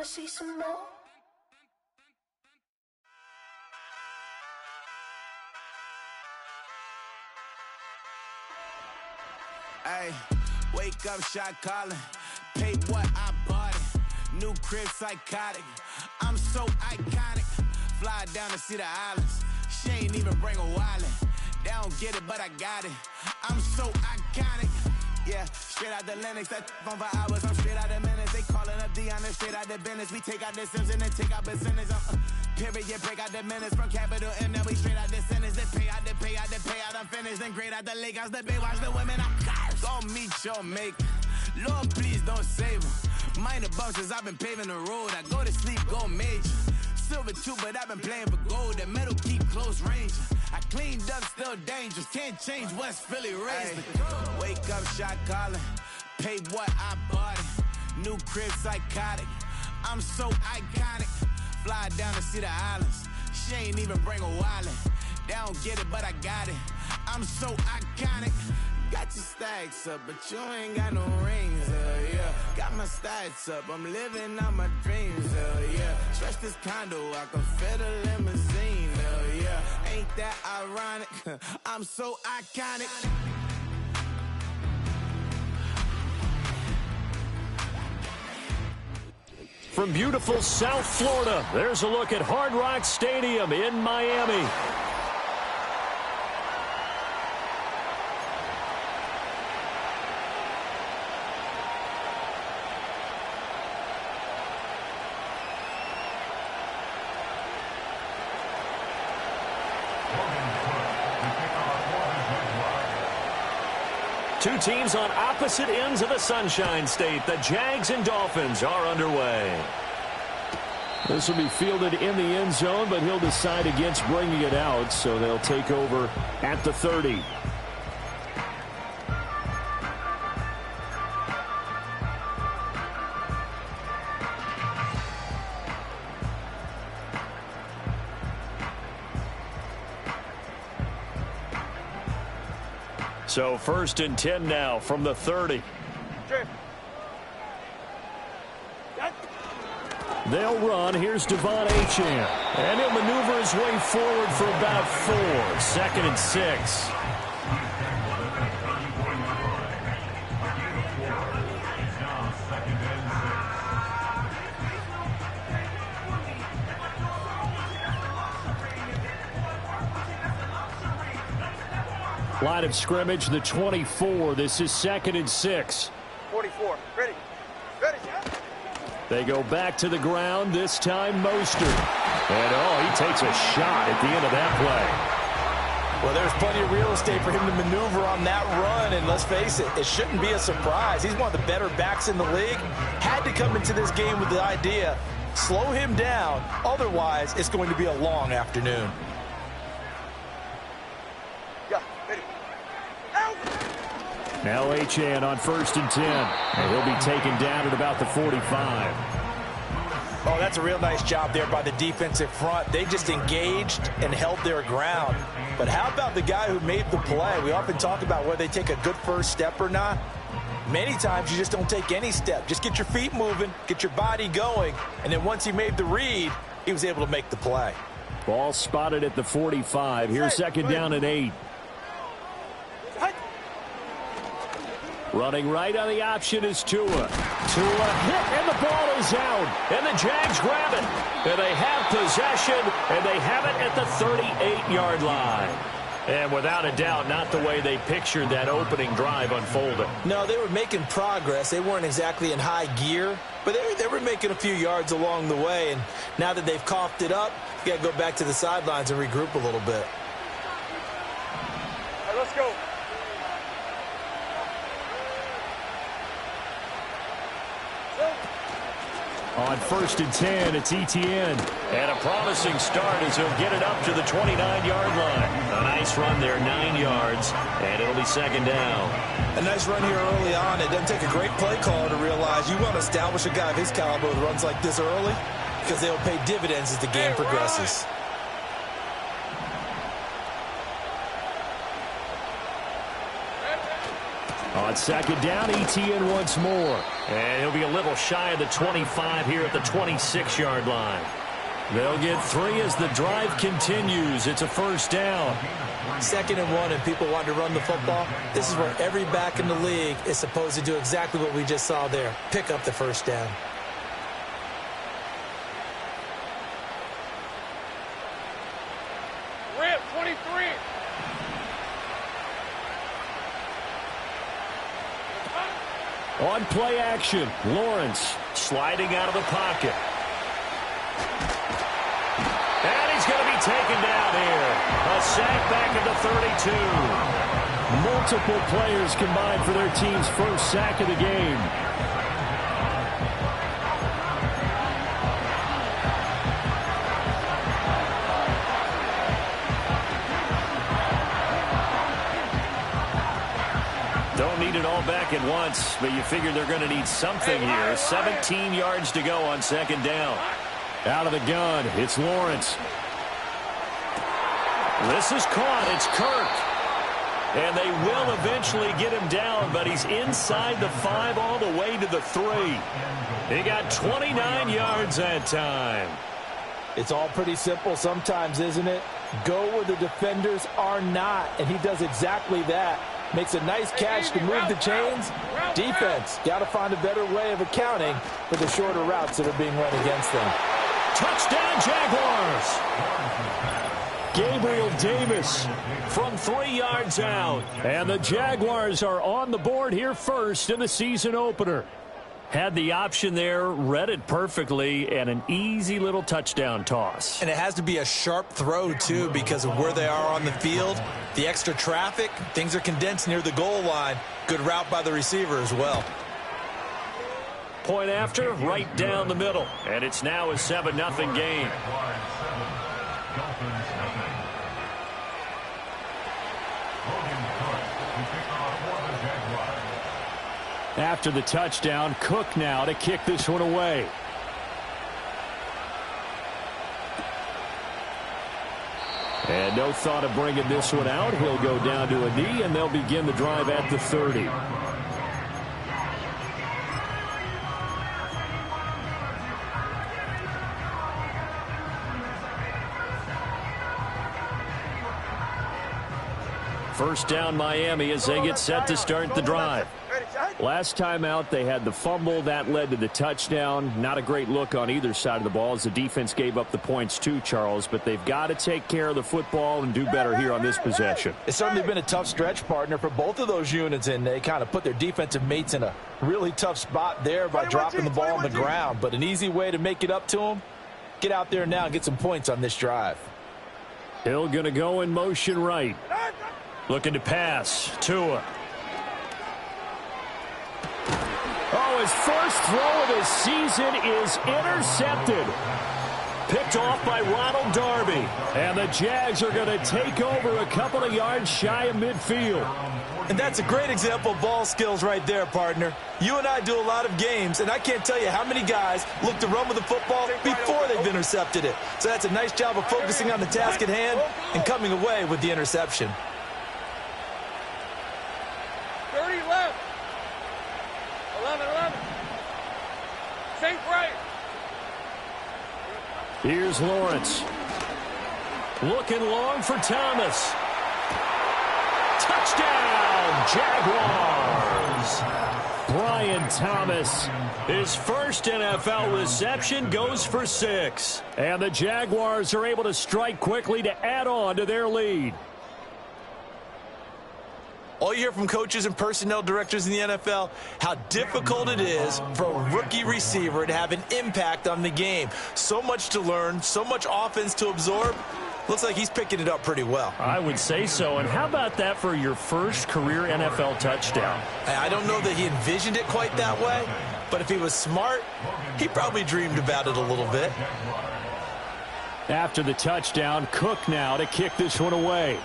see some more. Ay, wake up, shot calling. Paid what I bought it. New crib, psychotic. I'm so iconic. Fly down to see the islands. She ain't even bring a wallet. They don't get it, but I got it. I'm so iconic. Yeah, straight out the Linux. That phone for hours. I'm straight out the minutes. They calling up Dion and straight out the business. We take out the Sims and then take out percentage. Period, break out the minutes from capital M. Now we straight out the sentence. They pay out the payout, the payout. I'm finished. Then grade out the lake house. The bay watch the women. I'm gon' meet your mate. Lord, please don't save them. Minor bumps as I've been paving the road. I go to sleep, go major. Silver too, but I've been playing for gold. The metal keep close range. I cleaned up, still dangerous. Can't change West Philly raised. Wake up, shot calling. Pay what I bought it. New crib, psychotic. I'm so iconic. Fly down to see the islands. She ain't even bring a wallet. They don't get it, but I got it. I'm so iconic. Got your stacks up, but you ain't got no rings, yeah. Got my stats up, I'm living out my dreams, yeah. Stretch this condo, I can fit a limousine, yeah. Ain't that ironic? I'm so iconic. From beautiful South Florida, there's a look at Hard Rock Stadium in Miami. Two teams on opposite ends of the Sunshine State. The Jags and Dolphins are underway. This will be fielded in the end zone, but he'll decide against bringing it out, so they'll take over at the 30. So 1st and 10 now from the 30. They'll run. Here's Devon Achane. And he'll maneuver his way forward for about 4. 2nd and 6. Line of scrimmage, the 24. This is 2nd and 6. 44. Ready. Ready. They go back to the ground, this time Mostert. And, he takes a shot at the end of that play. Well, there's plenty of real estate for him to maneuver on that run, and let's face it, it shouldn't be a surprise. He's one of the better backs in the league. Had to come into this game with the idea, slow him down, otherwise it's going to be a long afternoon. Now Achane on 1st and 10. And he'll be taken down at about the 45. Oh, that's a real nice job there by the defensive front. They just engaged and held their ground. But how about the guy who made the play? We often talk about whether they take a good first step or not. Many times you just don't take any step. Just get your feet moving, get your body going, and then once he made the read, he was able to make the play. Ball spotted at the 45. Here's 2nd down and 8. Running right on the option is Tua. Tua hit, and the ball is out. And the Jags grab it. And they have possession, and they have it at the 38-yard line. And without a doubt, not the way they pictured that opening drive unfolding. No, they were making progress. They weren't exactly in high gear, but they were making a few yards along the way. And now that they've coughed it up, you got to go back to the sidelines and regroup a little bit. All right, let's go. On 1st and 10, it's Etienne. And a promising start as he'll get it up to the 29-yard line. A nice run there, 9 yards, and it'll be 2nd down. A nice run here early on. It doesn't take a great play caller to realize you want to establish a guy of his caliber with runs like this early because they'll pay dividends as the game progresses. On second down, ETN once more. And he'll be a little shy of the 25 here at the 26-yard line. They'll get 3 as the drive continues. It's a first down. 2nd and 1, and people want to run the football. This is where every back in the league is supposed to do exactly what we just saw there. Pick up the first down. Rip, 23. On play action, Lawrence sliding out of the pocket. And he's going to be taken down here. A sack back at the 32. Multiple players combined for their team's first sack of the game. Don't need it all back at once, but you figure they're going to need something here. 17 yards to go on second down. Out of the gun, it's Lawrence. This is caught. It's Kirk. And they will eventually get him down, but he's inside the 5 all the way to the 3. He got 29 yards that time. It's all pretty simple sometimes, isn't it? Go where the defenders are not, and he does exactly that. Makes a nice catch to move the chains. Defense, got to find a better way of accounting for the shorter routes that are being run against them. Touchdown, Jaguars. Gabriel Davis from 3 yards out. And the Jaguars are on the board here first in the season opener. Had the option there, read it perfectly, and an easy little touchdown toss. And it has to be a sharp throw, too, because of where they are on the field. The extra traffic, things are condensed near the goal line. Good route by the receiver as well. Point after, right down the middle. And it's now a 7-0 game. After the touchdown, Cook now to kick this one away. And no thought of bringing this one out. He'll go down to a knee, and they'll begin the drive at the 30. First down, Miami, as they get set to start the drive. Last time out, they had the fumble. That led to the touchdown. Not a great look on either side of the ball as the defense gave up the points too, Charles. But they've got to take care of the football and do better here on this possession. It's certainly been a tough stretch, partner, for both of those units, and they kind of put their defensive mates in a really tough spot there by dropping the ball on the ground. But an easy way to make it up to them, get out there now and get some points on this drive. Hill going to go in motion right. Looking to pass. Tua. Oh, his first throw of the season is intercepted. Picked off by Ronald Darby. And the Jags are going to take over a couple of yards shy of midfield. And that's a great example of ball skills right there, partner. You and I do a lot of games, and I can't tell you how many guys look to run with the football before they've intercepted it. So that's a nice job of focusing on the task at hand and coming away with the interception. 30 left. 11. Safe right. Here's Lawrence. Looking long for Thomas. Touchdown, Jaguars. Brian Thomas, his first NFL reception, goes for 6. And the Jaguars are able to strike quickly to add on to their lead. All you hear from coaches and personnel directors in the NFL, how difficult it is for a rookie receiver to have an impact on the game. So much to learn, so much offense to absorb. Looks like he's picking it up pretty well. I would say so. And how about that for your first career NFL touchdown? I don't know that he envisioned it quite that way, but if he was smart, he probably dreamed about it a little bit. After the touchdown, Cook now to kick this one away.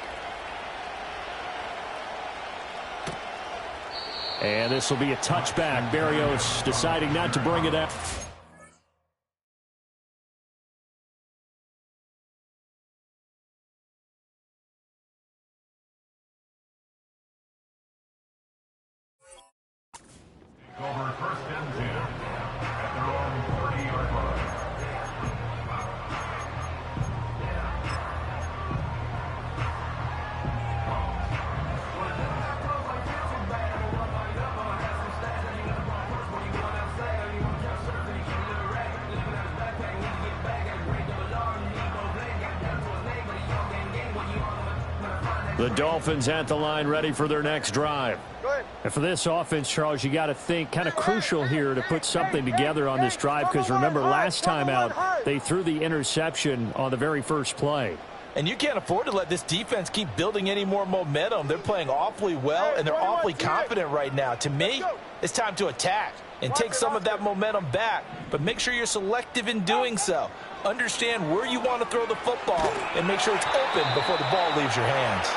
And this will be a touchback. Berrios deciding not to bring it up. Over 1st and 10 at their own 30-yard line. The Dolphins at the line ready for their next drive. And for this offense, Charles, you got to think kind of crucial here to put something together on this drive, because remember last time out they threw the interception on the very first play. And you can't afford to let this defense keep building any more momentum. They're playing awfully well, and they're awfully confident right now. To me, it's time to attack and take some of that momentum back, but make sure you're selective in doing so. Understand where you want to throw the football and make sure it's open before the ball leaves your hands.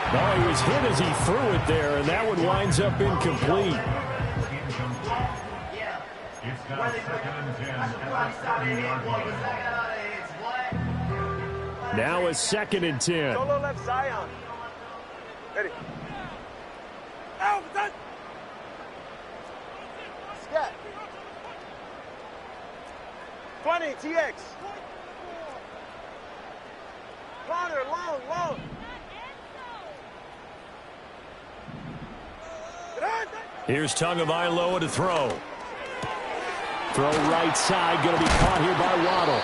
Oh, he was hit as he threw it there, and that one winds up incomplete. It's now 2nd and 10 at the 30-yard line. Now a 2nd and 10. Solo left Zion. Ready. Out, done. Scat. 20, TX. Connor, long. Here's Tagovailoa to throw. Throw right side, going to be caught here by Waddle.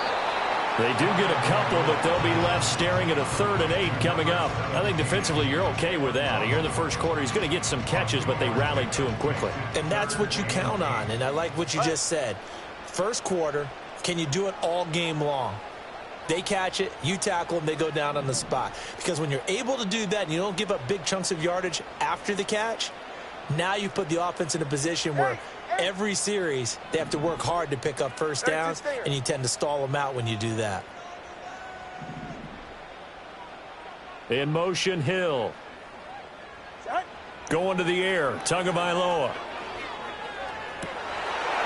They do get a couple, but they'll be left staring at a 3rd and 8 coming up. I think defensively you're okay with that. Here in the first quarter, he's going to get some catches, but they rallied to him quickly. And that's what you count on, and I like what you just said. First quarter, can you do it all game long? They catch it, you tackle them, they go down on the spot. Because when you're able to do that and you don't give up big chunks of yardage after the catch, now you put the offense in a position where every series they have to work hard to pick up first downs, and you tend to stall them out when you do that. In motion, Hill. Going to the air, Tagovailoa.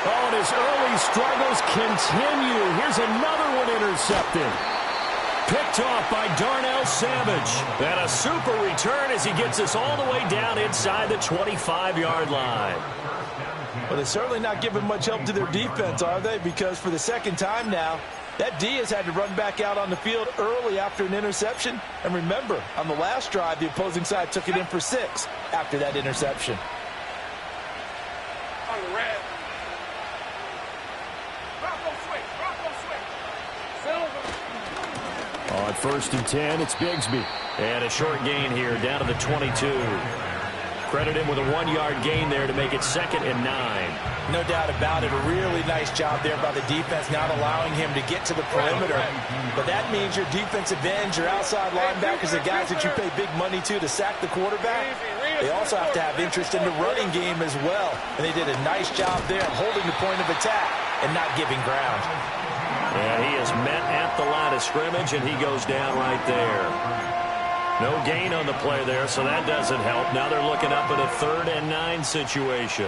Oh, and his early struggles continue. Here's another one intercepted. Picked off by Darnell Savage. And a super return as he gets us all the way down inside the 25-yard line. Well, they're certainly not giving much help to their defense, are they? Because for the second time now, that D has had to run back out on the field early after an interception. And remember, on the last drive, the opposing side took it in for 6 after that interception. On the red. On 1st and 10, it's Bigsby. And a short gain here down to the 22. Credit him with a 1-yard gain there to make it 2nd and 9. No doubt about it. A really nice job there by the defense, not allowing him to get to the perimeter. But that means your defensive ends, your outside linebackers, the guys that you pay big money to sack the quarterback, they also have to have interest in the running game as well. And they did a nice job there holding the point of attack and not giving ground. And he is met at the line of scrimmage, and he goes down right there. No gain on the play there, so that doesn't help. Now they're looking up at a 3rd and 9 situation.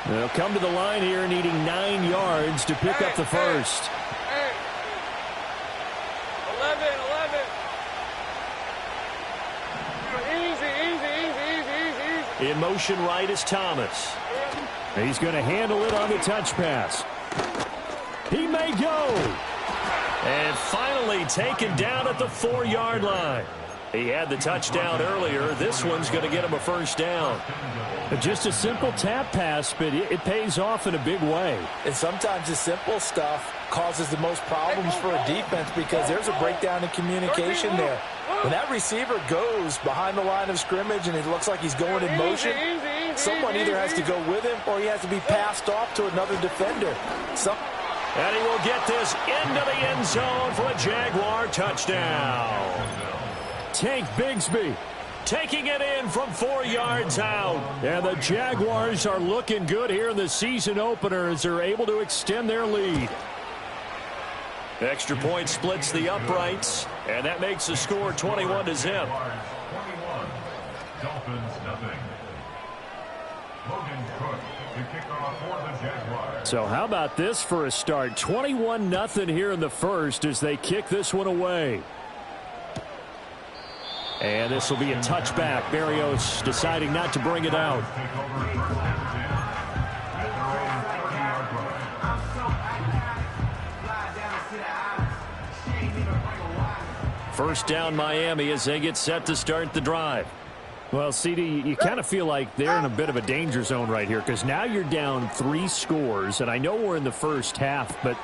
They'll come to the line here needing 9 yards to pick up the first. 11. In motion right is Thomas. He's going to handle it on the touch pass. He may go. And finally taken down at the 4-yard line. He had the touchdown earlier. This one's going to get him a first down. Just a simple tap pass, but it pays off in a big way. And sometimes the simple stuff causes the most problems for a defense because there's a breakdown in communication there. When that receiver goes behind the line of scrimmage and it looks like he's going in motion, someone either has to go with him or he has to be passed off to another defender. And he will get this into the end zone for a Jaguar touchdown. Tank Bigsby taking it in from 4 yards out. And the Jaguars are looking good here in the season opener as they're able to extend their lead. Extra point splits the uprights, and that makes the score 21-0. 21. Dolphins nothing. Logan Cook to kick off for the Jaguars. So how about this for a start? 21-0 here in the first as they kick this one away. And this will be a touchback. Berrios deciding not to bring it out. First down Miami as they get set to start the drive. Well, CD, you kind of feel like they're in a bit of a danger zone right here because now you're down 3 scores, and I know we're in the first half, but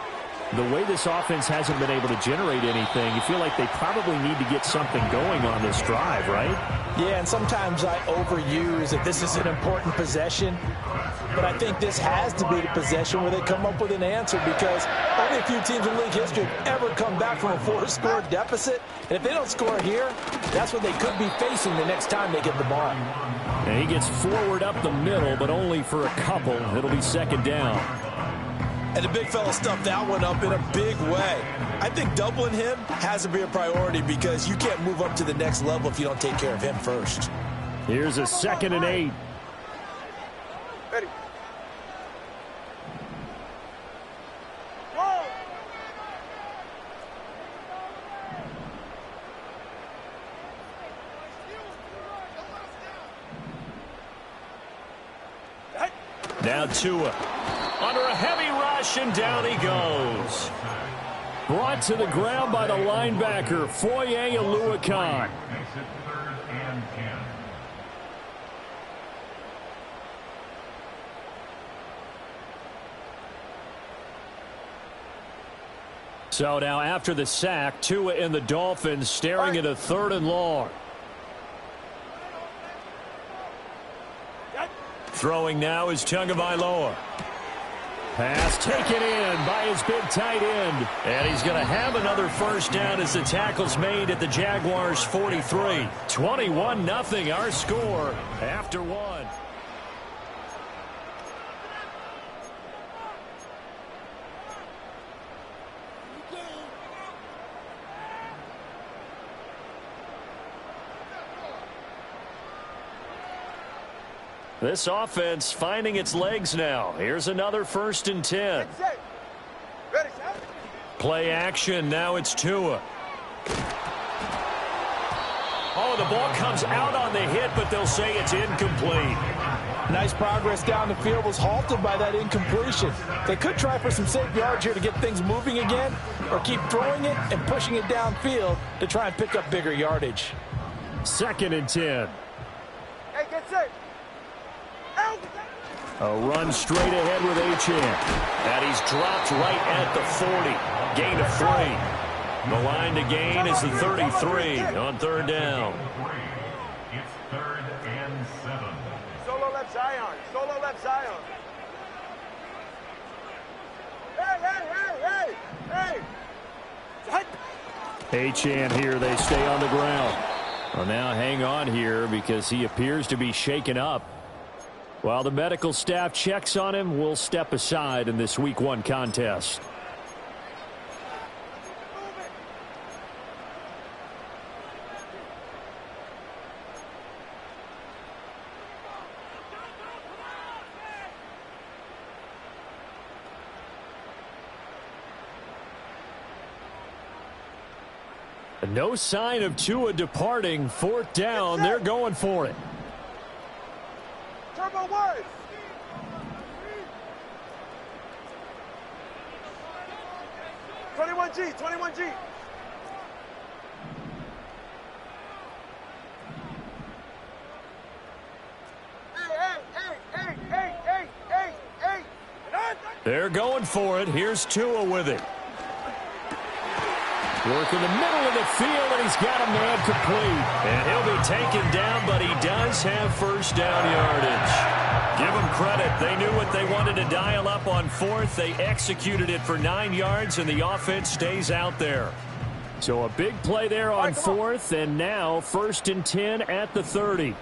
the way this offense hasn't been able to generate anything, you feel like they probably need to get something going on this drive, right? Yeah, and sometimes I overuse that this is an important possession, but I think this has to be the possession where they come up with an answer because only a few teams in league history have ever come back from a 4-score deficit, and if they don't score here, that's what they could be facing the next time they get the ball. And he gets forward up the middle, but only for a couple. It'll be second down. And the big fella stuffed that one up in a big way. I think doubling him has to be a priority because you can't move up to the next level if you don't take care of him first. Here's a 2nd and 8. Ready. Go. Now Tua. Under a heavy rush, and down he goes. Brought to the ground by the linebacker, Foye Oluokun. Makes it 3rd and 10. So now after the sack, Tua and the Dolphins staring at a 3rd and long. Throwing now is Tagovailoa. Pass taken in by his big tight end. And he's going to have another first down as the tackle's made at the Jaguars' 43. 21-0 our score after 1. This offense finding its legs now. Here's another 1st and 10. Ready, set. Play action. Now it's Tua. Oh, the ball comes out on the hit, but they'll say it's incomplete. Nice progress down the field was halted by that incompletion. They could try for some safe yards here to get things moving again, or keep throwing it and pushing it downfield to try and pick up bigger yardage. 2nd and 10. Hey, get set. A run straight ahead with Achane. And he's dropped right at the 40. Gain of 3. The line to gain is the 33 on 3rd down. It's 3rd and 7. Solo left Zion. Solo left Zion. Hey. Achane here. They stay on the ground. Well, now hang on here because he appears to be shaken up. While the medical staff checks on him, we'll step aside in this Week 1 contest. No sign of Tua departing. 4th down. They're going for it. Turbo words. G, 21G. Hey. They're going for it. Here's Tua with it. Work in the middle of the field, and he's got a man complete. And he'll be taken down, but he does have first down yardage. Give them credit. They knew what they wanted to dial up on 4th. They executed it for 9 yards, and the offense stays out there. So a big play there on 4th, and now 1st and 10 at the 30.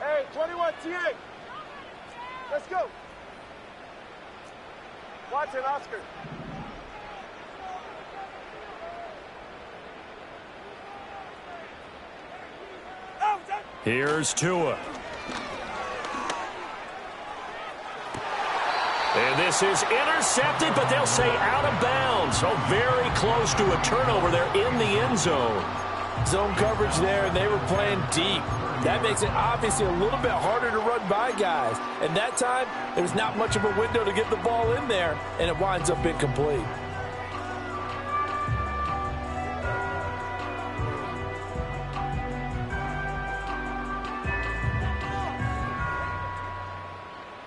Hey, 21 TA. Let's go. Watson, Oscar. Here's Tua. And this is intercepted, but they'll say out of bounds. So very close to a turnover there in the end zone. Zone coverage there, and they were playing deep. That makes it obviously a little bit harder to run by guys. And that time, there's not much of a window to get the ball in there, and it winds up incomplete.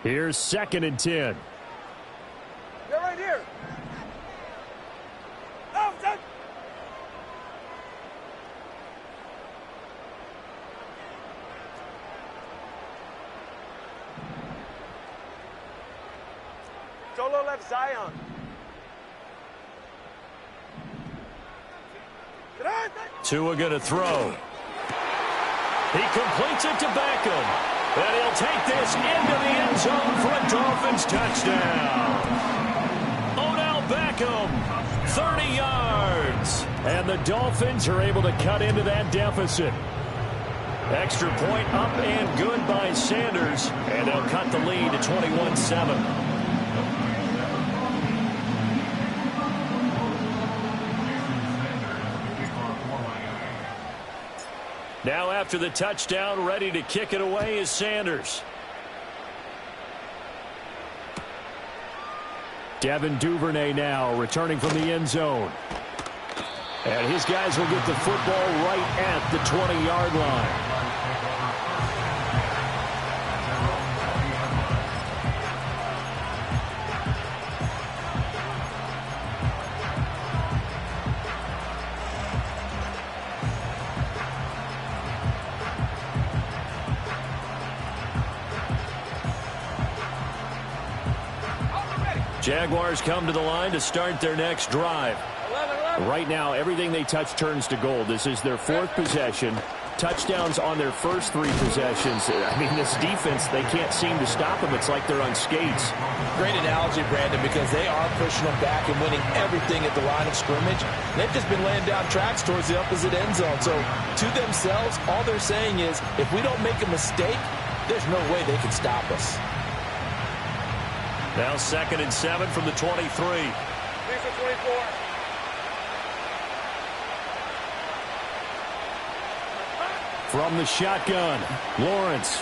Here's 2nd and 10. They're right here. Oh, done. Solo left Zion. Tua going to throw. He completes it to Beckham. And he'll take this into the end zone for a Dolphins touchdown. Odell Beckham, 30 yards. And the Dolphins are able to cut into that deficit. Extra point up and good by Sanders. And they'll cut the lead to 21-7. Now after the touchdown, ready to kick it away is Sanders. Devin Duvernay now returning from the end zone. And his guys will get the football right at the 20-yard line. Jaguars come to the line to start their next drive. Right now, everything they touch turns to gold. This is their 4th possession. Touchdowns on their first 3 possessions. I mean, this defense, they can't seem to stop them. It's like they're on skates. Great analogy, Brandon, because they are pushing them back and winning everything at the line of scrimmage. They've just been laying down tracks towards the opposite end zone. So, to themselves, all they're saying is, if we don't make a mistake, there's no way they can stop us. Now 2nd and 7 from the 23. These are 24. From the shotgun, Lawrence.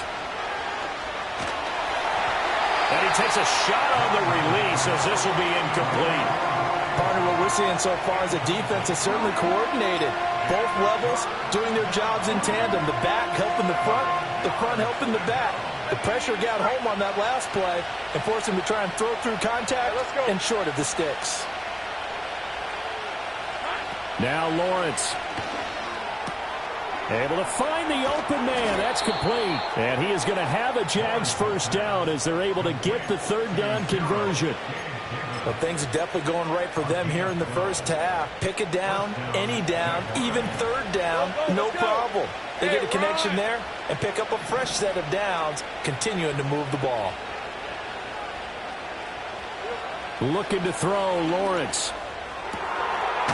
And he takes a shot on the release as this will be incomplete. Partner, what we're seeing so far is the defense is certainly coordinated. Both levels doing their jobs in tandem. The back helping the front helping the back. The pressure got home on that last play and forced him to try and throw through contact and short of the sticks. Now Lawrence. Able to find the open man. That's complete. And he is going to have a Jags first down as they're able to get the 3rd down conversion. Well, things are definitely going right for them here in the first half. Pick a down, any down, even 3rd down, no problem. They get a connection there and pick up a fresh set of downs, continuing to move the ball. Looking to throw, Lawrence.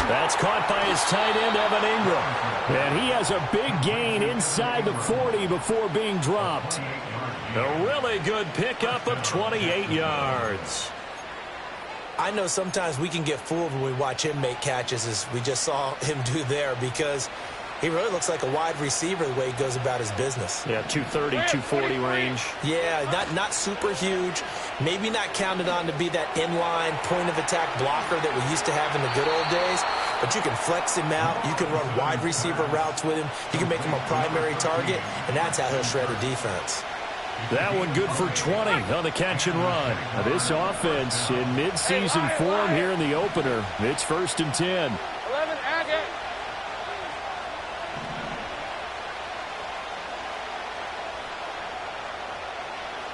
That's caught by his tight end, Evan Ingram. And he has a big gain inside the 40 before being dropped. A really good pickup of 28 yards. I know sometimes we can get fooled when we watch him make catches, as we just saw him do there, because he really looks like a wide receiver the way he goes about his business. Yeah, 230, 240 range. Yeah, not super huge. Maybe not counted on to be that inline point-of-attack blocker that we used to have in the good old days. But you can flex him out. You can run wide receiver routes with him. You can make him a primary target, and that's how he'll shred a defense. That one good for 20 on the catch and run. Now this offense in midseason form here in the opener. It's 1st and 10. 11, and 8.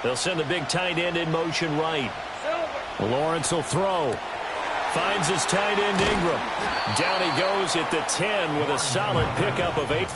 They'll send the big tight end in motion right. Lawrence will throw. Finds his tight end Ingram. Down he goes at the 10 with a solid pickup of 8.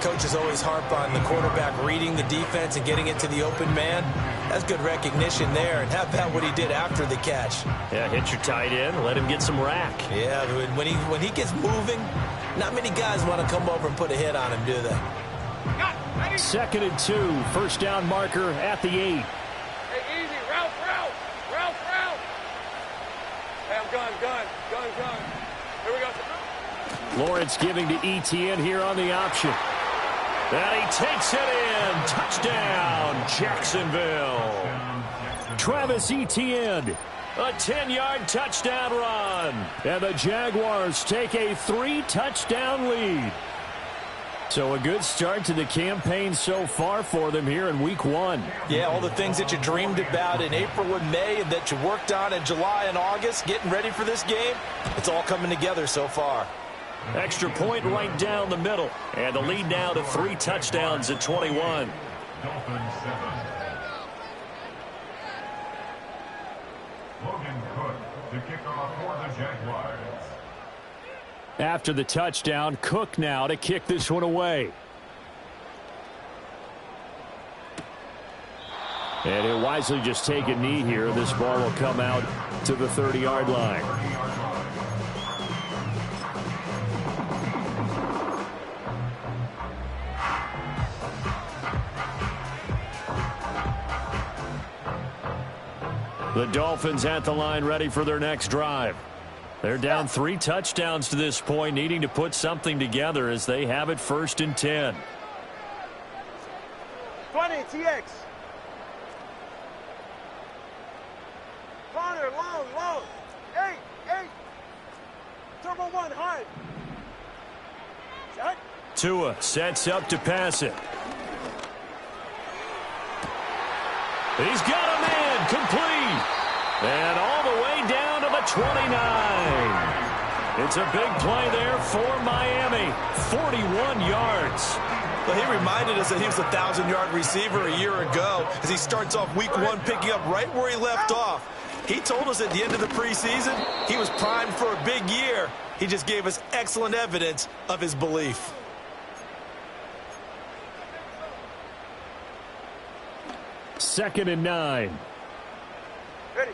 coaches always harp on the quarterback reading the defense and getting into the open man. That's good recognition there. And how about what he did after the catch? Yeah, hit your tight end, let him get some rack. Yeah, when he gets moving, not many guys want to come over and put a hit on him, do they? 2nd and 2, first down marker at the 8. Hey, easy. Route. Hey, I'm gun. Here we go. Lawrence giving to Etienne here on the option. And he takes it in. Touchdown, Jacksonville. Travis Etienne, a 10-yard touchdown run. And the Jaguars take a 3-touchdown lead. So a good start to the campaign so far for them here in week 1. Yeah, all the things that you dreamed about in April and May and that you worked on in July and August, getting ready for this game, it's all coming together so far. Extra point right down the middle. And the lead now to 3 touchdowns at 21. Dolphins 7. Logan Cook to kick off for the Jaguars. After the touchdown, Cook now to kick this one away. And he'll wisely just take a knee here. This ball will come out to the 30-yard line. The Dolphins at the line ready for their next drive. They're down 3 touchdowns to this point, needing to put something together as they have it 1st and 10. 20, TX. Connor, long. 8. Turbo 1, high. Set. Tua sets up to pass it. He's got a man, complete. And all the way down to the 29. It's a big play there for Miami. 41 yards. But he reminded us that he was a 1,000-yard receiver a year ago as he starts off week 1 picking up right where he left off. He told us at the end of the preseason he was primed for a big year. He just gave us excellent evidence of his belief. Second and 9. Ready.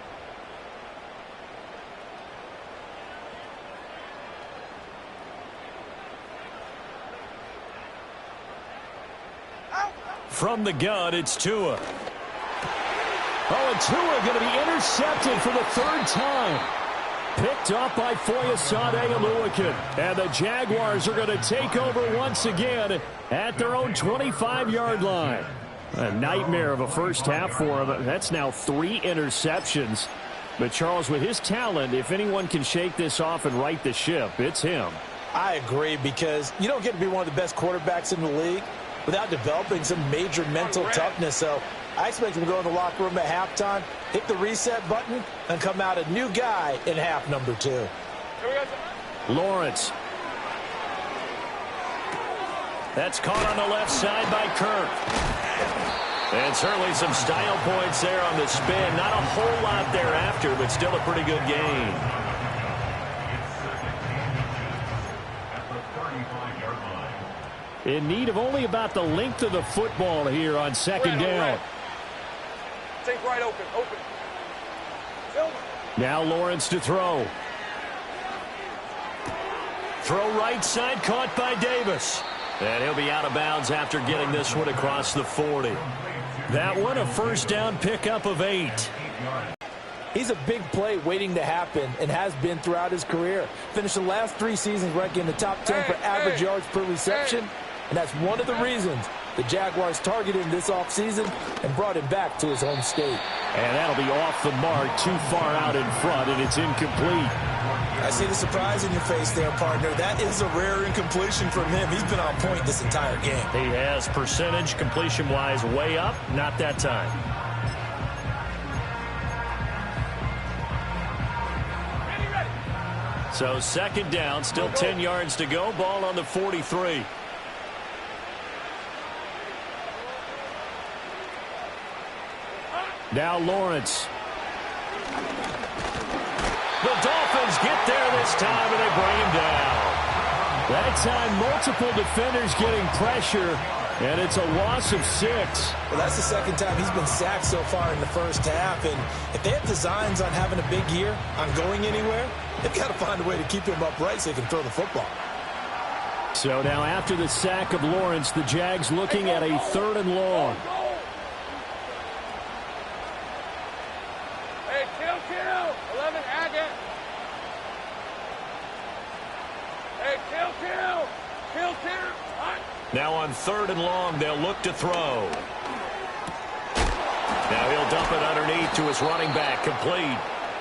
From the gun, it's Tua. Oh, and Tua going to be intercepted for the 3rd time. Picked up by Foyesade Oluokun. And the Jaguars are going to take over once again at their own 25-yard line. A nightmare of a first half for him. That's now 3 interceptions. But, Charles, with his talent, if anyone can shake this off and right the ship, it's him. I agree, because you don't get to be one of the best quarterbacks in the league without developing some major mental toughness. So I expect him to go in the locker room at halftime, hit the reset button, and come out a new guy in half number 2. Lawrence. That's caught on the left side by Kirk. And certainly some style points there on the spin. Not a whole lot thereafter, but still a pretty good game. In need of only about the length of the football here on 2nd down. Take right open. Now Lawrence to throw. Throw right side, caught by Davis. And he'll be out of bounds after getting this one across the 40. That one a first down pickup of 8. He's a big play waiting to happen and has been throughout his career. Finished the last 3 seasons ranking in the top 10 for average yards per reception. And that's one of the reasons the Jaguars targeted him this offseason and brought him back to his home state. And that'll be off the mark, too far out in front, and it's incomplete. I see the surprise in your face there, partner. That is a rare incompletion from him. He's been on point this entire game. He has percentage completion-wise way up, not that time. So 2nd down, still 10 yards to go. Ball on the 43. Now Lawrence. The Dolphins get there this time, and they bring him down. That time, multiple defenders getting pressure, and it's a loss of 6. Well, that's the second time he's been sacked so far in the first half, and if they have designs on having a big year, on going anywhere, they've got to find a way to keep him upright so they can throw the football. So now after the sack of Lawrence, the Jags looking at a 3rd and long. Hey, kill. 11, Agate. Hey, kill. Hot. Now on 3rd and long, they'll look to throw. Now he'll dump it underneath to his running back, complete.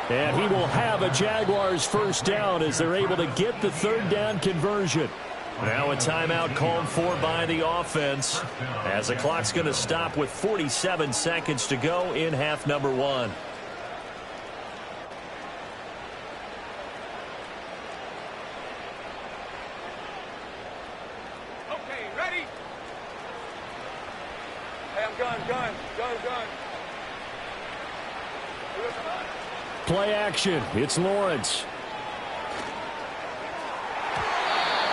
And he will have a Jaguars first down as they're able to get the 3rd down conversion. Now a timeout called for by the offense as the clock's going to stop with 47 seconds to go in half number 1. Okay, ready? Hey, I'm gun. Play action. It's Lawrence.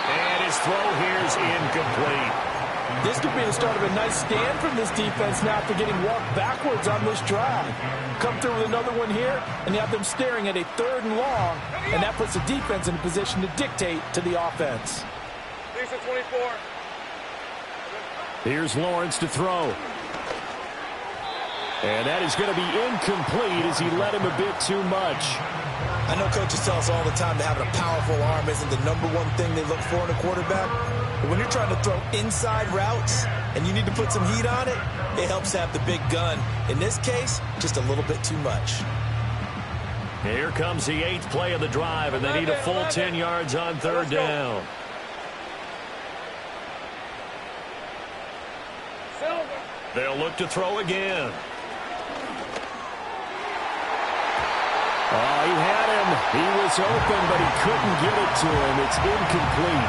And his throw here is incomplete. This could be the start of a nice stand from this defense now after getting walked backwards on this drive. Come through with another one here, and you have them staring at a 3rd and long, and that puts the defense in a position to dictate to the offense. Lisa 24. Here's Lawrence to throw. And that is going to be incomplete as he led him a bit too much. I know coaches tell us all the time that having a powerful arm isn't the #1 thing they look for in a quarterback. But when you're trying to throw inside routes and you need to put some heat on it, it helps have the big gun. In this case, just a little bit too much. Here comes the 8th play of the drive, and they need a full 10 yards on 3rd down. They'll look to throw again. Oh, he had him. He was open, but he couldn't get it to him. It's incomplete.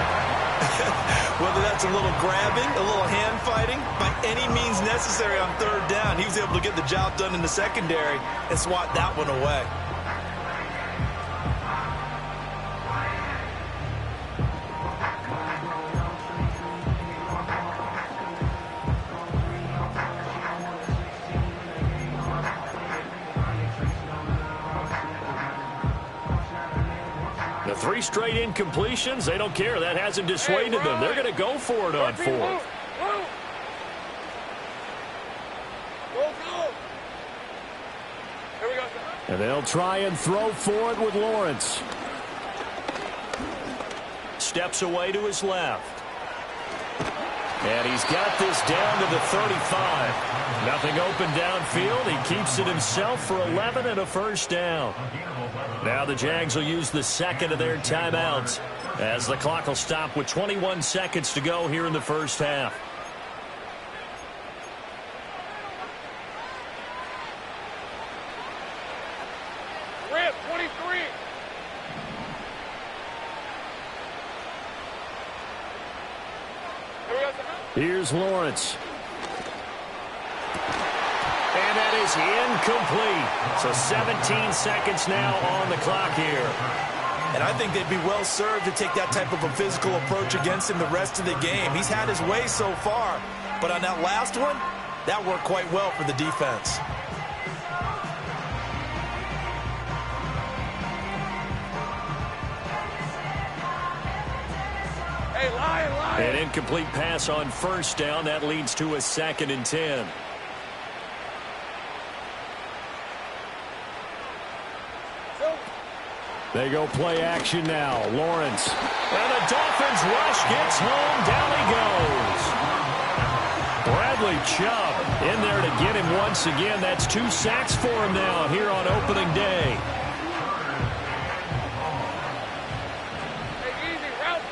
Whether that's a little grabbing, a little hand fighting, by any means necessary on 3rd down, he was able to get the job done in the secondary and swat that one away. The 3 straight incompletions, they don't care. That hasn't dissuaded them. They're going to go for it on 4th. Go. Here we go. And they'll try and throw for it with Lawrence. Steps away to his left. And he's got this down to the 35. Nothing open downfield. He keeps it himself for 11 and a first down. Now the Jags will use the 2nd of their timeouts as the clock will stop with 21 seconds to go here in the first half. Rip, 23. Here's Lawrence. And that is incomplete. So 17 seconds now on the clock here. And I think they'd be well served to take that type of a physical approach against him the rest of the game. He's had his way so far, but on that last one, that worked quite well for the defense. Hey, Lion. An incomplete pass on first down. That leads to a 2nd and 10. They go play action now. Lawrence. And the Dolphins rush gets home. Down he goes. Bradley Chubb in there to get him once again. That's 2 sacks for him now here on opening day. Hey, easy. Route.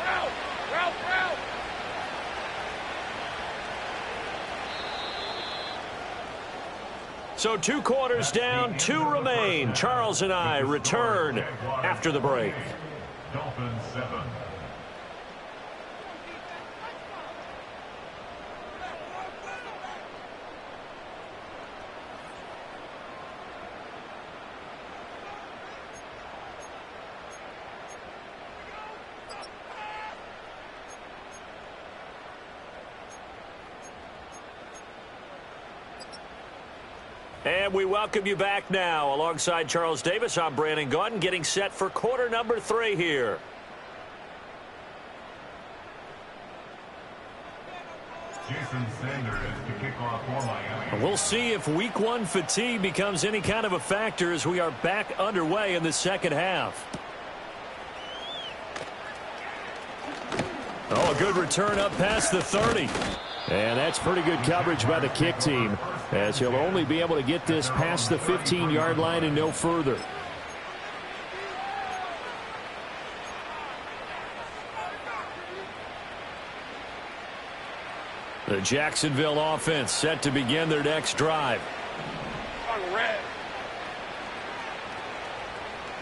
So 2 quarters down, 2 remain. Charles and I return after the break. Dolphins 7. And we welcome you back now. Alongside Charles Davis, I'm Brandon Gaudin, getting set for quarter number 3 here. Jason Sanders to kick off for Miami. We'll see if week 1 fatigue becomes any kind of a factor as we are back underway in the second half. Oh, a good return up past the 30. And that's pretty good coverage by the kick team, as he'll only be able to get this past the 15-yard line and no further. The Jacksonville offense set to begin their next drive.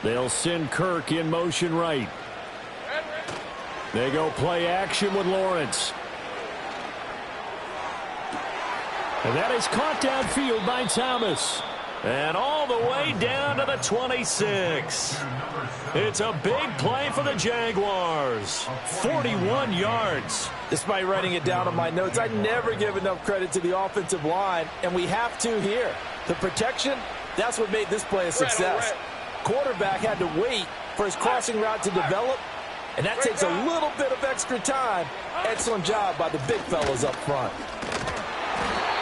They'll send Kirk in motion right. They go play action with Lawrence. And that is caught downfield by Thomas. And all the way down to the 26. It's a big play for the Jaguars. 41 yards. Despite writing it down on my notes, I never give enough credit to the offensive line, and we have to here. The protection, that's what made this play a success. Quarterback had to wait for his crossing route to develop, and that takes a little bit of extra time. Excellent job by the big fellas up front.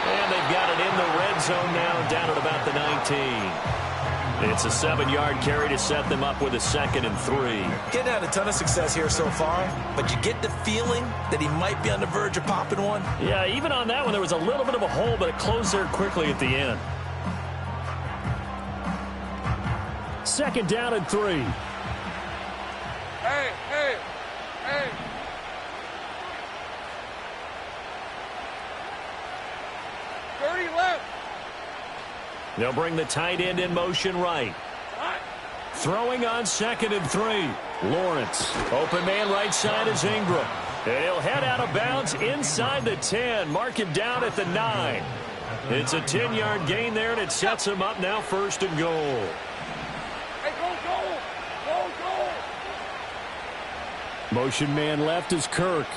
And they've got it in the red zone now, down at about the 19. It's a 7-yard carry to set them up with a 2nd and 3. Getting had a ton of success here so far, but you get the feeling that he might be on the verge of popping one. Yeah, even on that one, there was a little bit of a hole, but it closed there quickly at the end. 2nd down and 3. Hey, hey, hey. Left. They'll bring the tight end in motion right. Throwing on 2nd and 3. Lawrence. Open man right side is Ingram. And he'll head out of bounds inside the 10. Mark him down at the 9. It's a 10-yard gain there, and it sets him up now 1st and goal. Hey, go. Motion man left is Kirk.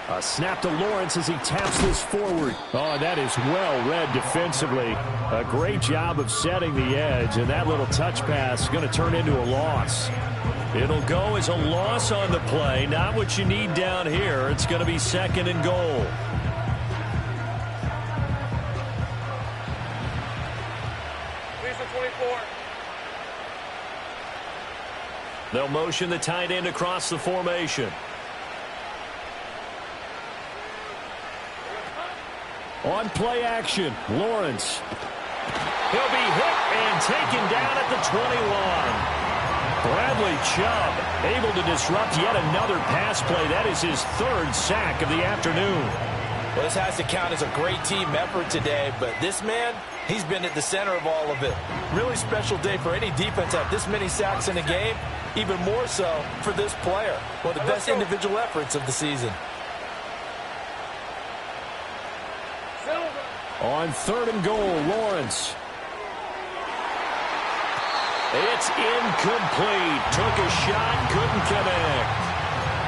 A snap to Lawrence as he taps this forward. Oh, that is well read defensively. A great job of setting the edge, and that little touch pass is going to turn into a loss. It'll go as a loss on the play. Not what you need down here. It's going to be 2nd and goal. Lisa 24. They'll motion the tight end across the formation. On play action, Lawrence. He'll be hit and taken down at the 21. Bradley Chubb able to disrupt yet another pass play. That is his 3rd sack of the afternoon. Well, this has to count as a great team effort today, but this man, he's been at the center of all of it. Really special day for any defense to have this many sacks in a game, even more so for this player. One of the best individual efforts of the season. On 3rd and goal, Lawrence. It's incomplete. Took a shot, couldn't connect.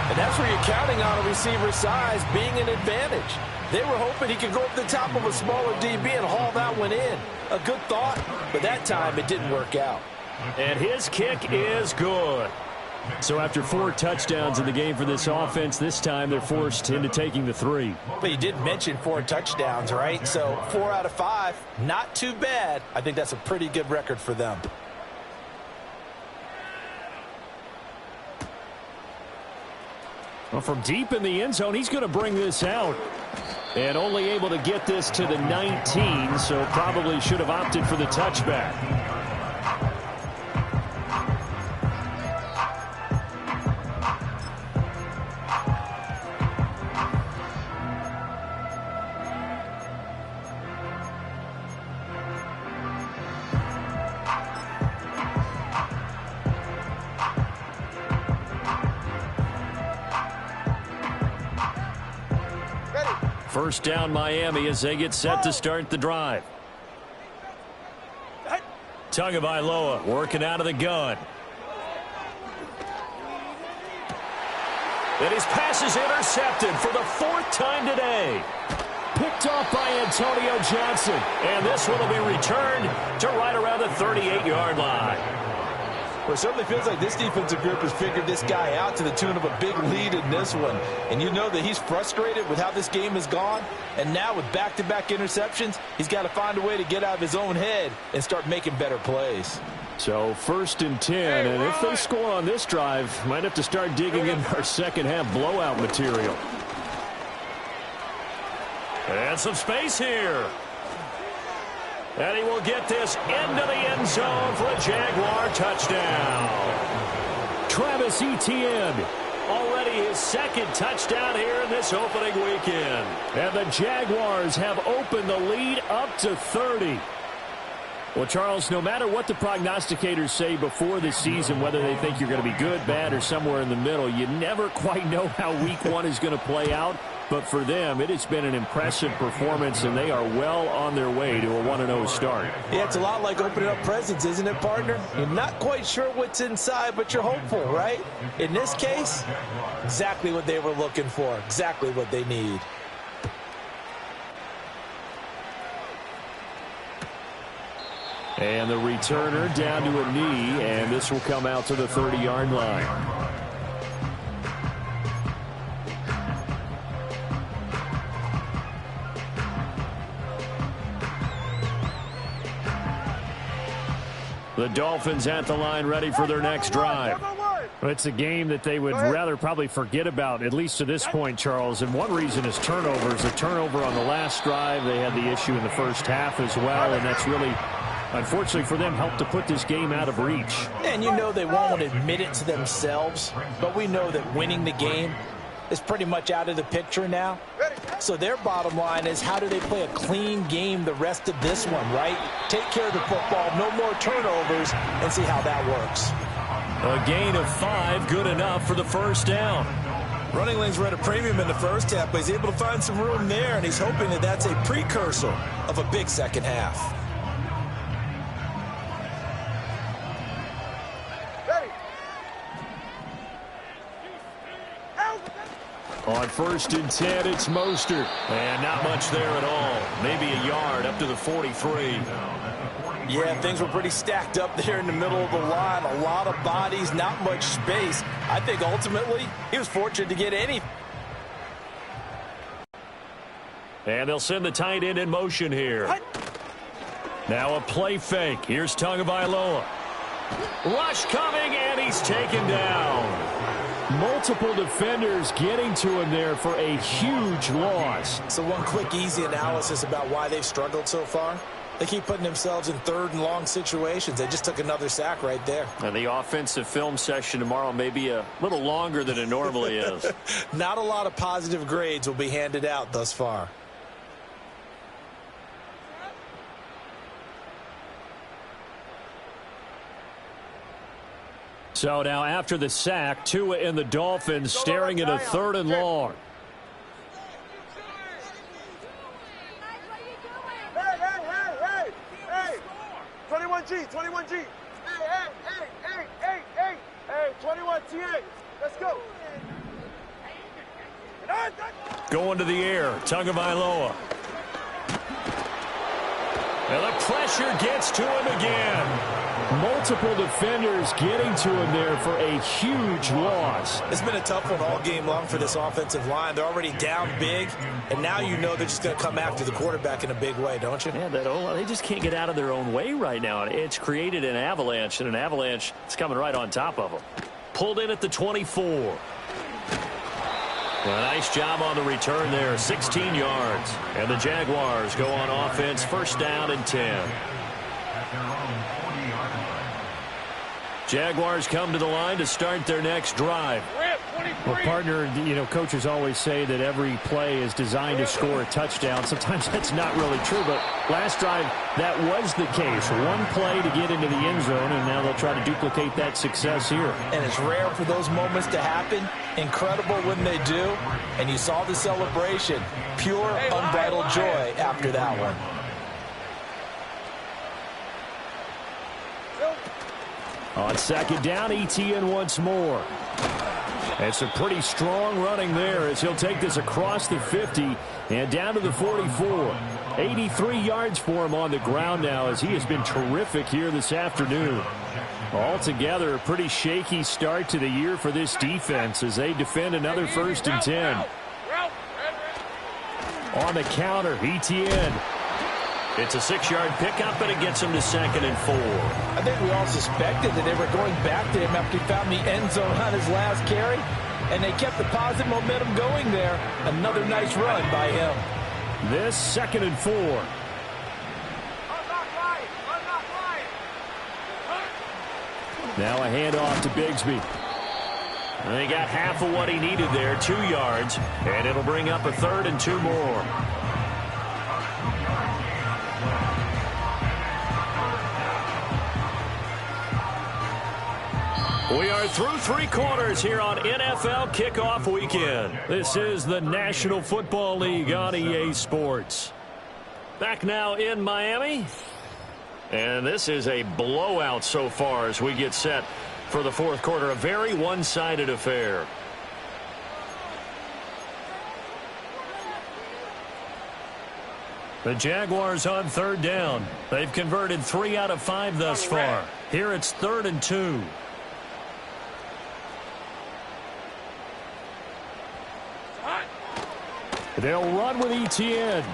And that's where you're counting on a receiver's size being an advantage. They were hoping he could go up the top of a smaller DB and haul that one in. A good thought, but that time it didn't work out. And his kick is good. So after 4 touchdowns in the game for this offense, this time they're forced into taking the 3. But you did mention 4 touchdowns, right? So 4 out of 5, not too bad. I think that's a pretty good record for them. Well, from deep in the end zone, he's going to bring this out. And only able to get this to the 19, so probably should have opted for the touchback. First down Miami as they get set to start the drive. Tagovailoa working out of the gun. And his pass is intercepted for the 4th time today. Picked off by Antonio Johnson. And this one will be returned to right around the 38-yard line. Well, it certainly feels like this defensive group has figured this guy out to the tune of a big lead in this one. And you know that he's frustrated with how this game has gone. And now with back-to-back interceptions, he's got to find a way to get out of his own head and start making better plays. So 1st and 10, and if they score on this drive, might have to start digging in our second-half blowout material. And some space here. And he will get this into the end zone for a Jaguar touchdown. Travis Etienne, already his second touchdown here in this opening weekend. And the Jaguars have opened the lead up to 30. Well, Charles, no matter what the prognosticators say before the season, whether they think you're going to be good, bad, or somewhere in the middle, you never quite know how week one is going to play out. But for them, it has been an impressive performance, and they are well on their way to a 1-0 start. Yeah, it's a lot like opening up presents, isn't it, partner? You're not quite sure what's inside, but you're hopeful, right? In this case, exactly what they were looking for, exactly what they need. And the returner down to a knee, and this will come out to the 30-yard line. The Dolphins at the line, ready for their next drive. It's a game that they would rather probably forget about, at least to this point, Charles. And one reason is turnovers. A turnover on the last drive. They had the issue in the first half as well, and that's really, unfortunately for them, helped to put this game out of reach. And you know they won't admit it to themselves, but we know that winning the game is pretty much out of the picture now. So their bottom line is, how do they play a clean game the rest of this one, right? Take care of the football, no more turnovers, and see how that works. A gain of 5, good enough for the first down. Running lanes were at a premium in the first half, but he's able to find some room there, and he's hoping that that's a precursor of a big second half. On 1st and 10, it's Mostert. And not much there at all. Maybe a yard up to the 43. Yeah, things were pretty stacked up there in the middle of the line. A lot of bodies, not much space. I think ultimately he was fortunate to get any. And they'll send the tight end in motion here. Now a play fake. Here's Tagovailoa. Rush coming, and he's taken down. Multiple defenders getting to him there for a huge loss. So one quick, easy analysis about why they've struggled so far. They keep putting themselves in 3rd and long situations. They just took another sack right there. And the offensive film session tomorrow may be a little longer than it normally is. Not a lot of positive grades will be handed out thus far. So now after the sack, Tua and the Dolphins staring at a 3rd and long. Hey, 21G, 21G. Hey, 21T8. Let's go. Going to the air, Tagovailoa. And the pressure gets to him again. Multiple defenders getting to him there for a huge loss. It's been a tough one all game long for this offensive line. They're already down big, and now you know they're just going to come after the quarterback in a big way, don't you? Yeah, they just can't get out of their own way right now. It's created an avalanche, and an avalanche is coming right on top of them. Pulled in at the 24. Well, nice job on the return there, 16 yards. And the Jaguars go on offense, 1st down and 10. Jaguars come to the line to start their next drive. Well, partner, you know, coaches always say that every play is designed to score a touchdown. Sometimes that's not really true, but last drive, that was the case. One play to get into the end zone, and now they'll try to duplicate that success here. And it's rare for those moments to happen. Incredible when they do. And you saw the celebration. Pure, unbridled joy after that one. On 2nd down, Etienne once more. And some pretty strong running there as he'll take this across the 50 and down to the 44. 83 yards for him on the ground now as he has been terrific here this afternoon. Altogether, a pretty shaky start to the year for this defense as they defend another 1st and 10. On the counter, Etienne. It's a 6-yard pickup, and it gets him to 2nd and 4. I think we all suspected that they were going back to him after he found the end zone on his last carry, and they kept the positive momentum going there. Another nice run by him. This 2nd and 4. Now a handoff to Bigsby. And he got half of what he needed there, 2 yards, and it'll bring up a 3rd and 2 more. We are through 3 quarters here on NFL Kickoff Weekend. This is the National Football League on EA Sports. Back now in Miami. And this is a blowout so far as we get set for the 4th quarter. A very one-sided affair. The Jaguars on 3rd down. They've converted 3 out of 5 thus far. Here it's 3rd and 2. They'll run with Etienne.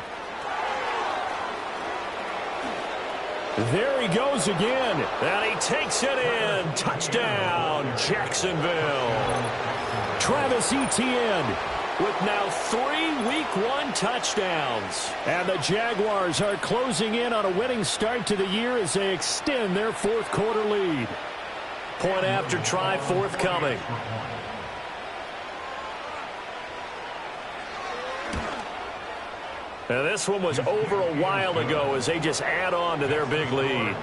There he goes again. And he takes it in. Touchdown, Jacksonville. Travis Etienne with now 3 Week 1 touchdowns. And the Jaguars are closing in on a winning start to the year as they extend their 4th quarter lead. Point after try forthcoming. Now this one was over a while ago as they just add on to their big lead.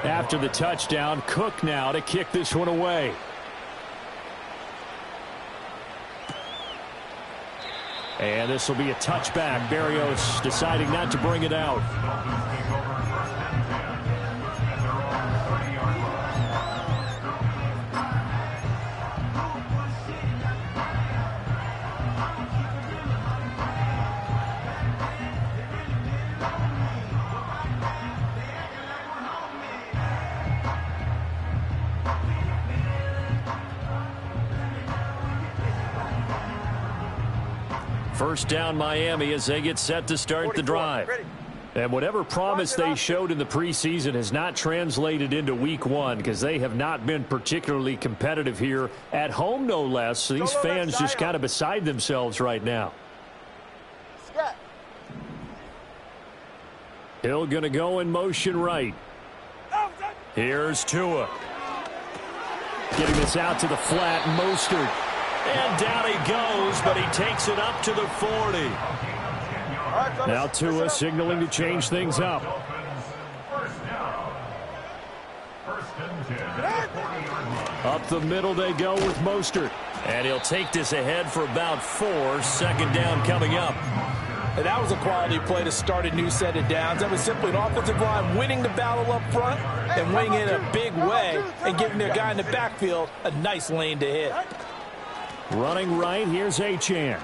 After the touchdown, Cook now to kick this one away. And this will be a touchback. Berrios deciding not to bring it out. First down Miami as they get set to start the drive. And whatever promise they showed in the preseason has not translated into Week 1 because they have not been particularly competitive here at home, no less. So these fans just kind of beside themselves right now. Hill going to go in motion right. Here's Tua. Getting this out to the flat, Mostert. And down he goes, but he takes it up to the 40. Now Tua signaling to change things up. Up the middle they go with Mostert. And he'll take this ahead for about 4. 2nd down coming up. And that was a quality play to start a new set of downs. That was simply an offensive line winning the battle up front and winning it in a big way and giving their guy in the backfield a nice lane to hit. Running right, here's Achane.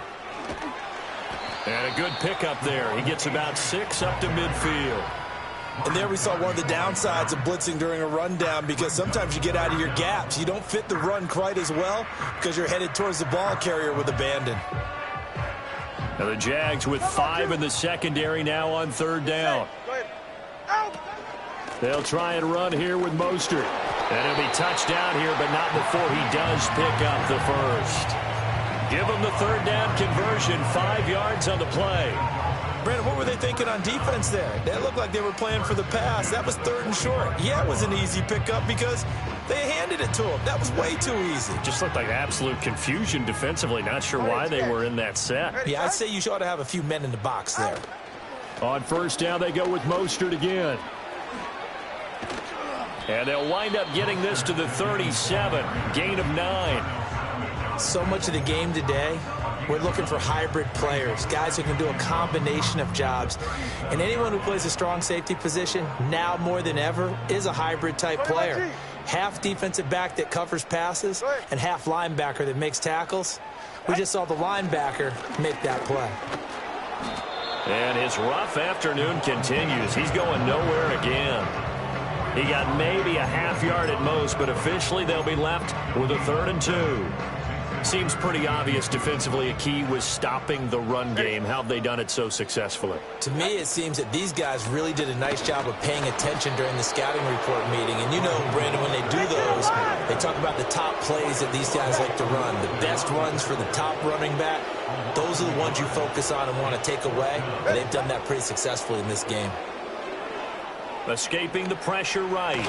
And a good pickup there. He gets about 6 up to midfield. And there we saw one of the downsides of blitzing during a rundown because sometimes you get out of your gaps. You don't fit the run quite as well because you're headed towards the ball carrier with abandon. Now the Jags with 5 in the secondary now on 3rd down. They'll try and run here with Mostert. And he'll be touched down here, but not before he does pick up the first. Give him the 3rd down conversion, 5 yards on the play. Brandon, what were they thinking on defense there? They looked like they were playing for the pass. That was 3rd and short. Yeah, it was an easy pickup because they handed it to him. That was way too easy. Just looked like absolute confusion defensively. Not sure why they were in that set. Yeah, I'd say you ought to have a few men in the box there. On 1st down, they go with Mostert again. And they'll wind up getting this to the 37. Gain of 9. So much of the game today We're looking for hybrid players, guys who can do a combination of jobs. And anyone who plays a strong safety position, now more than ever, is a hybrid type player. Half defensive back that covers passes and half linebacker that makes tackles. We just saw the linebacker make that play. And his rough afternoon continues. He's going nowhere again. He got maybe a half yard at most, but officially they'll be left with a 3rd and 2. Seems pretty obvious defensively a key was stopping the run game. How have they done it so successfully? To me, it seems that these guys really did a nice job of paying attention during the scouting report meeting. And you know, Brandon, when they do those, they talk about the top plays that these guys like to run. The best runs for the top running back, those are the ones you focus on and want to take away. And they've done that pretty successfully in this game. Escaping the pressure right.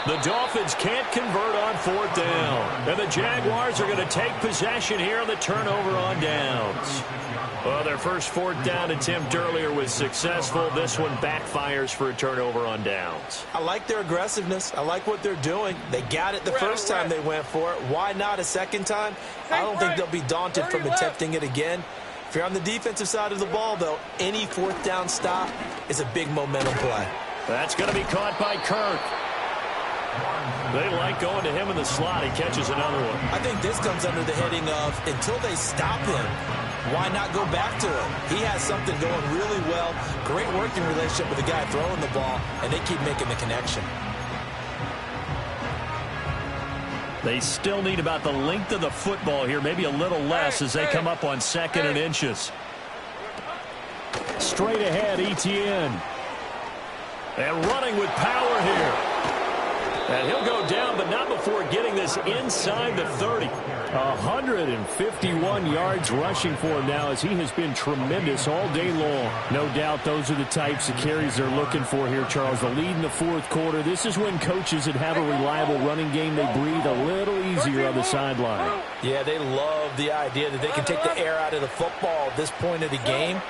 The Dolphins can't convert on 4th down. And the Jaguars are going to take possession here on the turnover on downs. Well, their first 4th down attempt earlier was successful. This one backfires for a turnover on downs. I like their aggressiveness. I like what they're doing. They got it the first time they went for it. Why not a second time? I don't think they'll be daunted from attempting it again. If you're on the defensive side of the ball, though, any 4th down stop is a big momentum play. That's going to be caught by Kirk. They like going to him in the slot. He catches another one. I think this comes under the heading of until they stop him, why not go back to him? He has something going really well. Great working relationship with the guy throwing the ball, and they keep making the connection. They still need about the length of the football here, maybe a little less as they come up on 2nd and inches. Straight ahead, Etienne. And running with power here. And he'll go down, but not before getting this inside the 30. 151 yards rushing for him now as he has been tremendous all day long. No doubt those are the types of carries they're looking for here, Charles. The lead in the 4th quarter. This is when coaches that have a reliable running game, they breathe a little easier on the sideline. Yeah, they love the idea that they can take the air out of the football at this point of the game.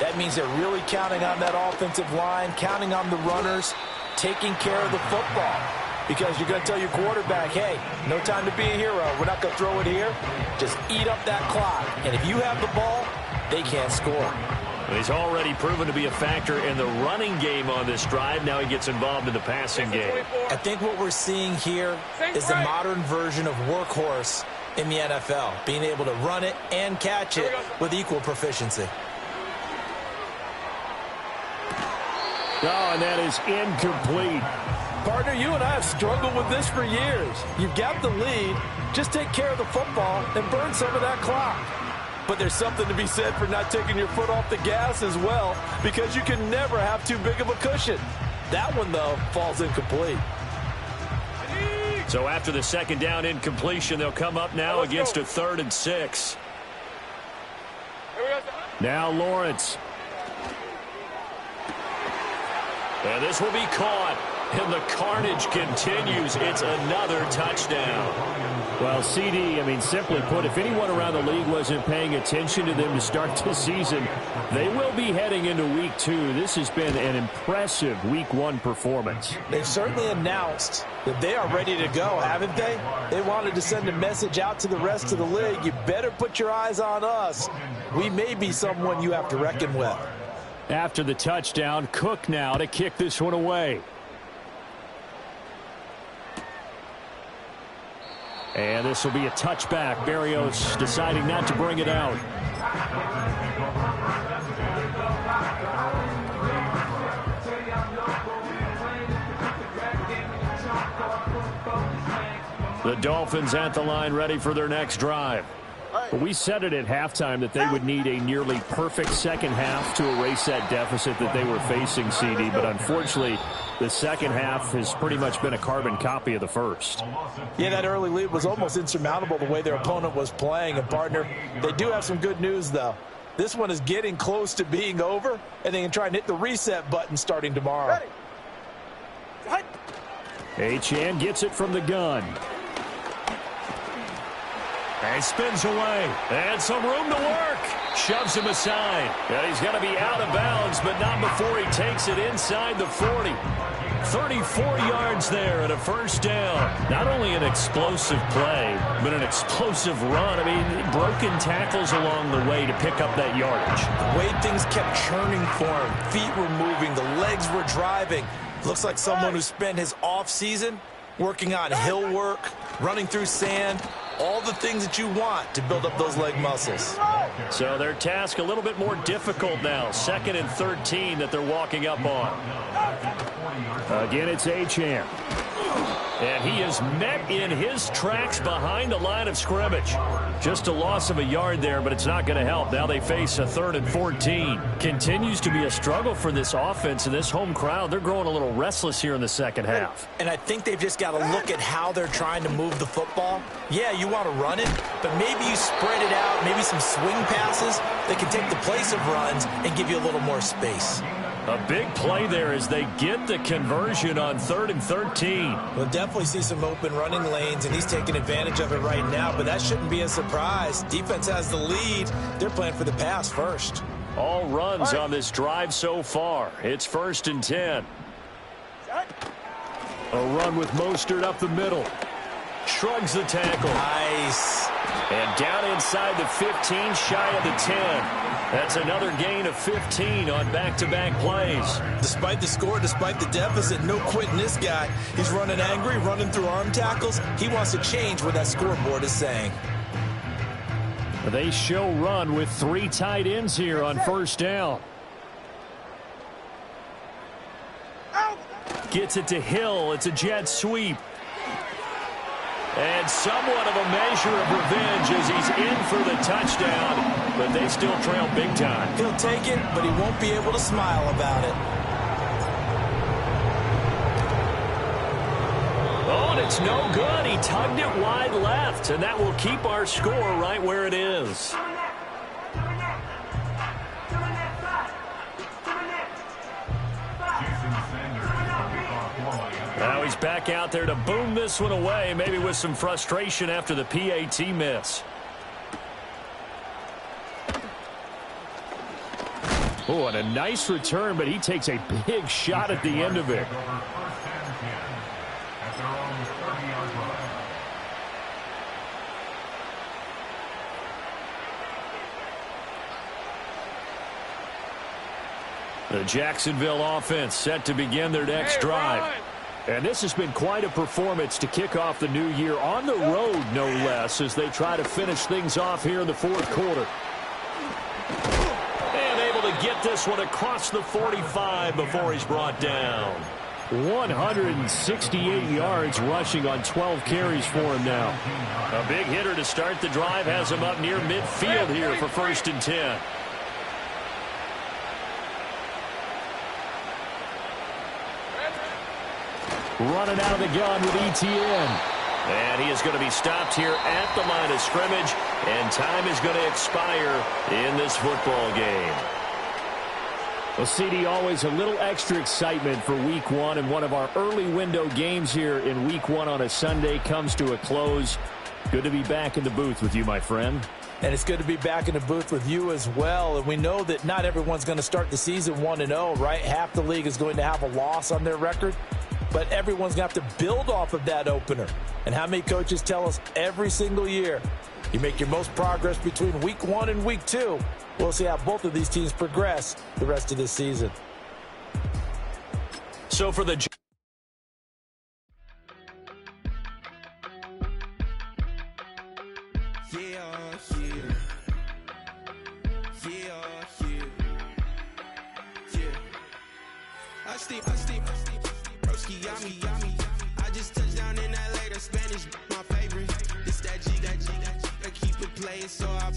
That means they're really counting on that offensive line, counting on the runners, taking care of the football. Because you're going to tell your quarterback, hey, no time to be a hero. We're not going to throw it here. Just eat up that clock. And if you have the ball, they can't score. He's already proven to be a factor in the running game on this drive. Now he gets involved in the passing game. I think what we're seeing here is the modern version of workhorse in the NFL, being able to run it and catch it with equal proficiency. Oh, and that is incomplete. Partner, you and I have struggled with this for years. You've got the lead. Just take care of the football and burn some of that clock. But there's something to be said for not taking your foot off the gas as well, because you can never have too big of a cushion. That one, though, falls incomplete. So after the 2nd down incompletion, they'll come up now against a 3rd and 6. Now Lawrence. And this will be caught. And the carnage continues. It's another touchdown. Well, CD, simply put, if anyone around the league wasn't paying attention to them to start this season, they will be heading into Week 2. This has been an impressive Week 1 performance. They've certainly announced that they are ready to go, haven't they? They wanted to send a message out to the rest of the league. You better put your eyes on us. We may be someone you have to reckon with. After the touchdown, Cook now to kick this one away. And this will be a touchback. Berrios deciding not to bring it out. The Dolphins at the line ready for their next drive. We said it at halftime that they would need a nearly perfect second half to erase that deficit that they were facing, CD. But unfortunately, the second half has pretty much been a carbon copy of the first. Yeah, that early lead was almost insurmountable the way their opponent was playing. And, partner, they do have some good news, though. This one is getting close to being over, and they can try and hit the reset button starting tomorrow. Achane gets it from the gun. And spins away. And some room to work. Shoves him aside. And he's going to be out of bounds, but not before he takes it inside the 40. 34 yards there and a first down. Not only an explosive play, but an explosive run. I mean, broken tackles along the way to pick up that yardage. The way things kept churning for him. Feet were moving. The legs were driving. Looks like someone who spent his off-season working on hill work, running through sand, all the things that you want to build up those leg muscles. So their task a little bit more difficult now. 2nd and 13 that they're walking up on. Again, it's Achane. And he is met in his tracks behind the line of scrimmage. Just a loss of a yard there, but it's not going to help. Now they face a 3rd and 14. Continues to be a struggle for this offense and this home crowd. They're growing a little restless here in the second half. And I think they've just got to look at how they're trying to move the football. Yeah, you want to run it, but maybe you spread it out, maybe some swing passes that can take the place of runs and give you a little more space. A big play there as they get the conversion on 3rd and 13. We'll definitely see some open running lanes, and he's taking advantage of it right now, but that shouldn't be a surprise. Defense has the lead. They're playing for the pass first. All runs on this drive so far. It's 1st and 10. A run with Mostert up the middle. Shrugs the tackle. Nice. And down inside the 15, shy of the 10. That's another gain of 15 on back-to-back plays. Despite the score, despite the deficit, no quitting this guy. He's running angry, running through arm tackles. He wants to change what that scoreboard is saying. They show run with 3 tight ends here on 1st down. Gets it to Hill. It's a jet sweep. And somewhat of a measure of revenge as he's in for the touchdown, but they still trail big time. He'll take it, but he won't be able to smile about it. Oh, and it's no good. He tugged it wide left, and that will keep our score right where it is. Now he's back out there to boom this one away, maybe with some frustration after the PAT miss. Oh, and a nice return, but he takes a big shot at the end of it. The Jacksonville offense set to begin their next drive. And this has been quite a performance to kick off the new year on the road, no less, as they try to finish things off here in the 4th quarter. And able to get this one across the 45 before he's brought down. 168 yards rushing on 12 carries for him now. A big hitter to start the drive has him up near midfield here for 1st and 10. Running out of the gun with Etienne. And he is going to be stopped here at the line of scrimmage, and time is going to expire in this football game. Well, CD, always a little extra excitement for Week 1, and one of our early window games here in Week 1 on a Sunday comes to a close. Good to be back in the booth with you, my friend. And it's good to be back in the booth with you as well. And we know that not everyone's going to start the season 1-0, right? Half the league is going to have a loss on their record. But everyone's going to have to build off of that opener. And how many coaches tell us every single year, you make your most progress between Week 1 and Week 2. We'll see how both of these teams progress the rest of this season. So for the I just touched down in LA, the Spanish, my favorite. This that G, I keep it playing, so I